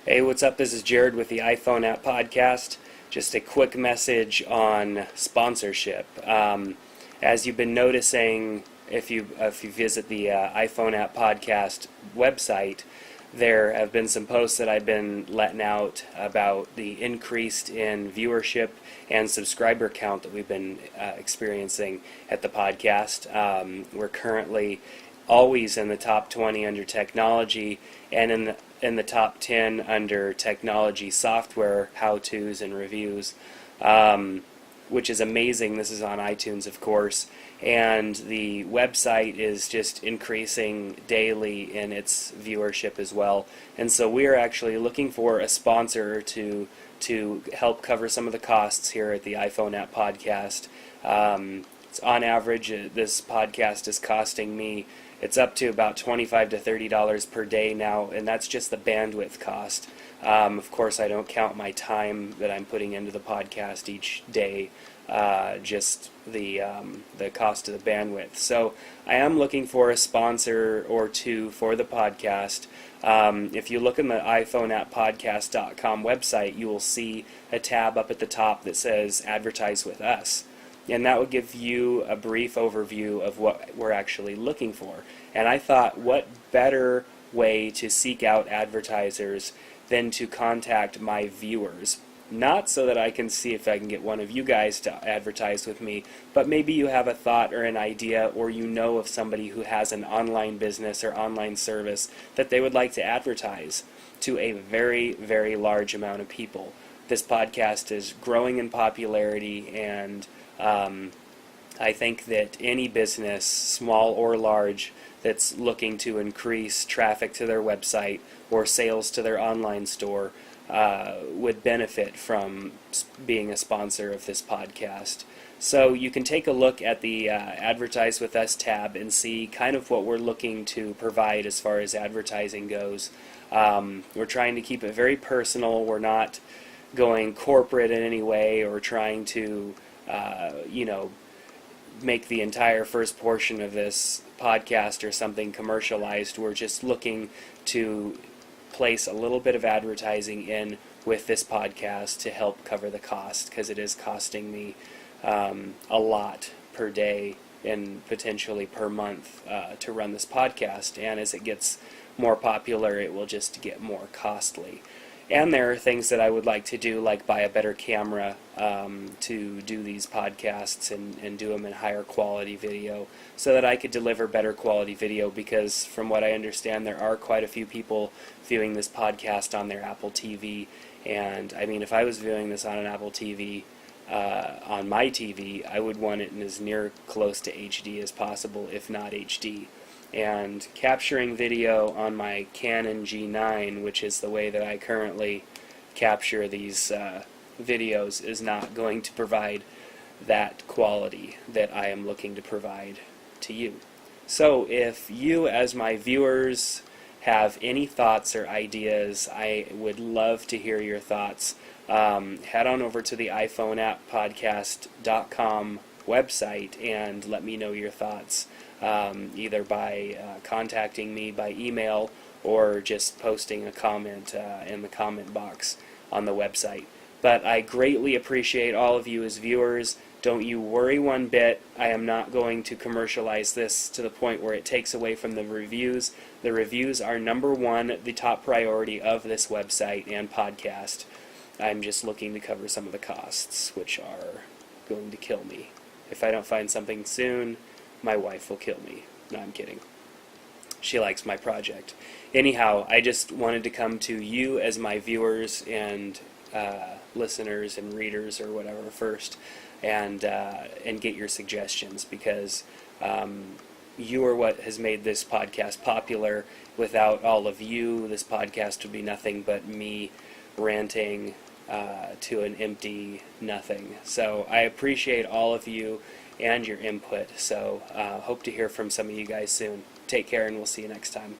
Hey, what's up? This is Jared with the iPhone App Podcast. Just a quick message on sponsorship. As you've been noticing, if you visit the iPhone App Podcast website, there have been some posts that I've been letting out about the increase in viewership and subscriber count that we've been experiencing at the podcast. We're currently always in the top 20 under technology, and in the top 10 under technology software how-tos and reviews, which is amazing. This is on iTunes, of course, and the website is just increasing daily in its viewership as well. And so we are actually looking for a sponsor to help cover some of the costs here at the iPhone App Podcast. On average, this podcast is costing me, it's up to about $25 to $30 per day now, and that's just the bandwidth cost. Of course, I don't count my time that I'm putting into the podcast each day, just the cost of the bandwidth. So I am looking for a sponsor or two for the podcast. If you look in the iPhoneAppPodcast.com website, you will see a tab up at the top that says Advertise with Us. And that would give you a brief overview of what we're actually looking for. And I thought, what better way to seek out advertisers than to contact my viewers? Not so that I can see if I can get one of you guys to advertise with me, but maybe you have a thought or an idea, or you know of somebody who has an online business or online service that they would like to advertise to a very, very large amount of people. This podcast is growing in popularity, and I think that any business, small or large, that's looking to increase traffic to their website or sales to their online store would benefit from being a sponsor of this podcast. So you can take a look at the Advertise with Us tab and see kind of what we're looking to provide as far as advertising goes. We're trying to keep it very personal. We're not going corporate in any way or trying to make the entire first portion of this podcast or something commercialized. We're just looking to place a little bit of advertising in with this podcast to help cover the cost, because it is costing me a lot per day and potentially per month to run this podcast, and as it gets more popular it will just get more costly. And there are things that I would like to do, like buy a better camera to do these podcasts and do them in higher quality video so that I could deliver better quality video, because from what I understand there are quite a few people viewing this podcast on their Apple TV. And I mean, if I was viewing this on an Apple TV, on my TV, I would want it in as near close to HD as possible, if not HD. And capturing video on my Canon G9, which is the way that I currently capture these videos, is not going to provide that quality that I am looking to provide to you. So if you, as my viewers, have any thoughts or ideas, I would love to hear your thoughts. Head on over to the iPhoneAppPodcast.com website and let me know your thoughts, either by contacting me by email or just posting a comment in the comment box on the website. But I greatly appreciate all of you as viewers. Don't you worry one bit. I am not going to commercialize this to the point where it takes away from the reviews. The reviews are number one, the top priority of this website and podcast. I'm just looking to cover some of the costs, which are going to kill me. If I don't find something soon, my wife will kill me. No, I'm kidding. She likes my project. Anyhow, I just wanted to come to you as my viewers and listeners and readers or whatever first, and get your suggestions, because you are what has made this podcast popular. Without all of you, this podcast would be nothing but me ranting to an empty nothing. So I appreciate all of you and your input. So hope to hear from some of you guys soon. Take care, and we'll see you next time.